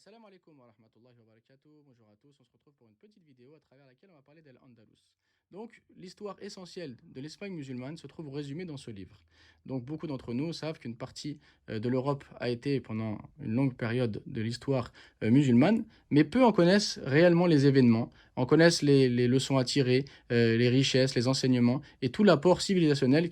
Assalamu alaikum wa rahmatullahi wa barakatuh. Bonjour à tous. On se retrouve pour une petite vidéo à travers laquelle on va parler d'Al-Andalus. Donc, l'histoire essentielle de l'Espagne musulmane se trouve résumée dans ce livre. Donc, beaucoup d'entre nous savent qu'une partie de l'Europe a été pendant une longue période de l'histoire musulmane, mais peu en connaissent réellement les événements, en connaissent les leçons à tirer, les richesses, les enseignements et tout l'apport civilisationnel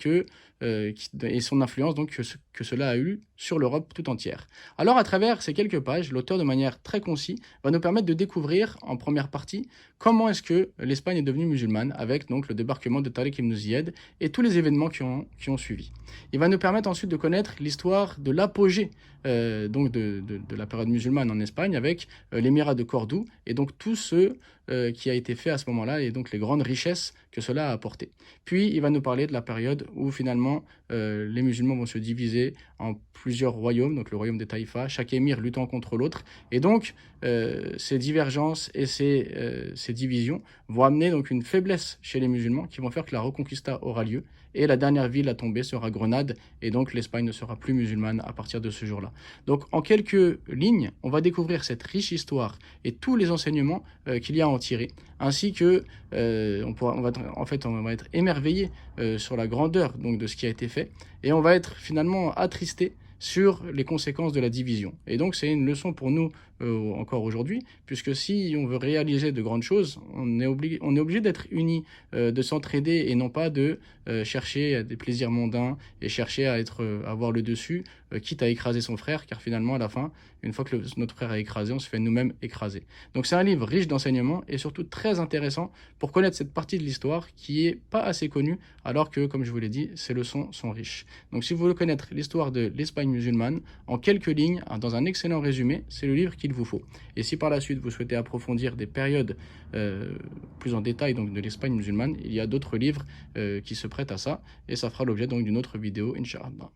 et son influence donc que cela a eu sur l'Europe tout entière. Alors, à travers ces quelques pages, l'auteur, de manière très concise, va nous permettre de découvrir, en première partie, comment est-ce que l'Espagne est devenue musulmane, avec donc le débarquement de Tariq ibn Ziyad et tous les événements qui ont suivi. Il va nous permettre ensuite de connaître l'histoire de l'apogée de la période musulmane en Espagne, avec l'émirat de Cordoue, et donc tout ce qui a été fait à ce moment-là, et donc les grandes richesses que cela a apporté. Puis, il va nous parler de la période où finalement les musulmans vont se diviser en plusieurs royaumes, donc le royaume des Taïfas, chaque émir luttant contre l'autre. Et donc, ces divergences et ces divisions vont amener donc une faiblesse chez les musulmans qui vont faire que la Reconquista aura lieu. Et la dernière ville à tomber sera Grenade, et donc l'Espagne ne sera plus musulmane à partir de ce jour-là. Donc, en quelques lignes, on va découvrir cette riche histoire et tous les enseignements qu'il y a à en tirer, ainsi que on va être émerveillé sur la grandeur donc, de ce qui a été fait, et on va être finalement attristé sur les conséquences de la division. Et donc c'est une leçon pour nous encore aujourd'hui, puisque si on veut réaliser de grandes choses, on est obligé d'être unis, de s'entraider et non pas de chercher des plaisirs mondains et chercher à avoir le dessus, quitte à écraser son frère, car finalement à la fin, une fois que notre frère est écrasé, on se fait nous-mêmes écraser. Donc c'est un livre riche d'enseignements et surtout très intéressant pour connaître cette partie de l'histoire qui est pas assez connue, alors que, comme je vous l'ai dit, ces leçons sont riches. Donc si vous voulez connaître l'histoire de l'Espagne musulmane, en quelques lignes, dans un excellent résumé, c'est le livre qu'il vous faut. Et si par la suite vous souhaitez approfondir des périodes plus en détail donc, de l'Espagne musulmane, il y a d'autres livres qui se prêtent à ça, et ça fera l'objet donc d'une autre vidéo, Inch'Allah.